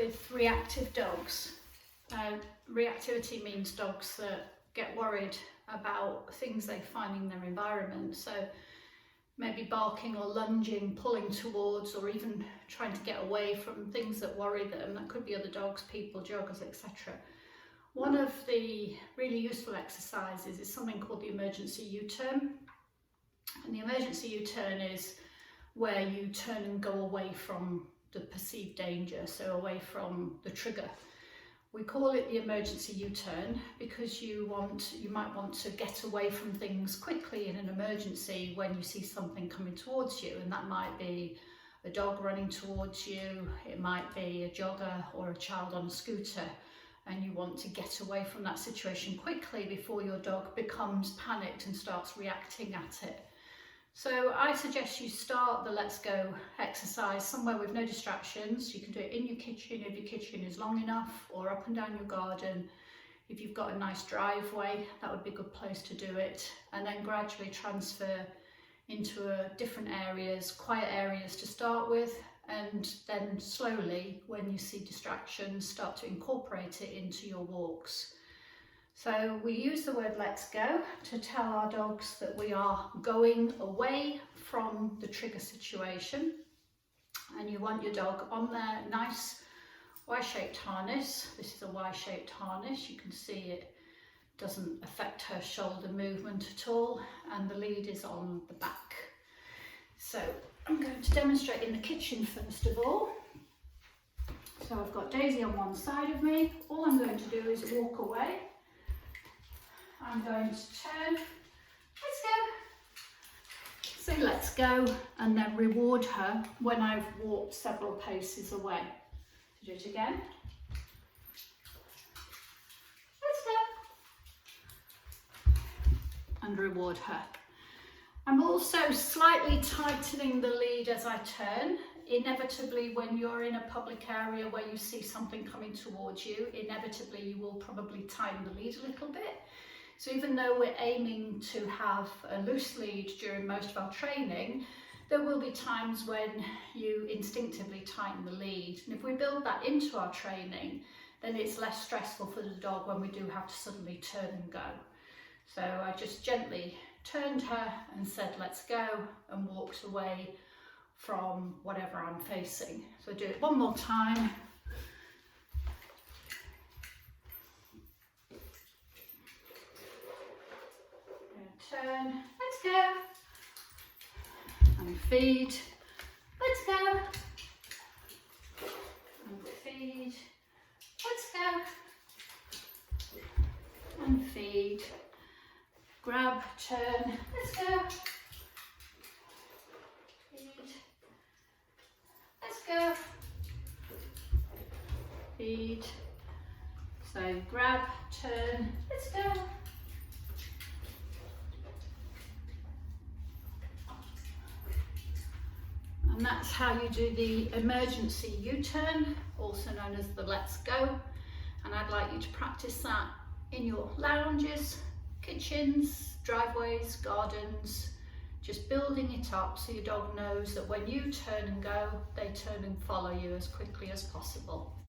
with reactive dogs. Reactivity means dogs that get worried about things they find in their environment. So maybe barking or lunging, pulling towards, or even trying to get away from things that worry them. That could be other dogs, people, joggers, etc. One of the really useful exercises is something called the emergency U-turn. And the emergency U-turn is where you turn and go away from the perceived danger, so away from the trigger. We call it the emergency U-turn because you might want to get away from things quickly in an emergency when you see something coming towards you, and that might be a dog running towards you, it might be a jogger or a child on a scooter, and you want to get away from that situation quickly before your dog becomes panicked and starts reacting at it. So I suggest you start the Let's Go exercise somewhere with no distractions. You can do it in your kitchen if your kitchen is long enough, or up and down your garden. If you've got a nice driveway, that would be a good place to do it. And then gradually transfer into different areas, quiet areas to start with, and then slowly, when you see distractions, start to incorporate it into your walks. So we use the word let's go to tell our dogs that we are going away from the trigger situation, and you want your dog on their nice Y-shaped harness. This is a Y-shaped harness. You can see it doesn't affect her shoulder movement at all, and the lead is on the back. So I'm going to demonstrate in the kitchen first of all. So I've got Daisy on one side of me. All I'm going to do is walk away. I'm going to turn, let's go, say let's go, and then reward her when I've walked several paces away. So do it again. Let's go. And reward her. I'm also slightly tightening the lead as I turn. Inevitably, when you're in a public area where you see something coming towards you, inevitably you will probably tighten the lead a little bit. So even though we're aiming to have a loose lead during most of our training, there will be times when you instinctively tighten the lead. And if we build that into our training, then it's less stressful for the dog when we do have to suddenly turn and go. So I just gently turned her and said, let's go, and walked away from whatever I'm facing. So do it one more time. Turn, let's go, and feed, let's go, and feed, let's go, and feed, grab, turn, let's go, feed, let's go, feed, so grab, turn, let's go. And that's how you do the emergency U-turn, also known as the let's go. And I'd like you to practice that in your lounges, kitchens, driveways, gardens, just building it up so your dog knows that when you turn and go, they turn and follow you as quickly as possible.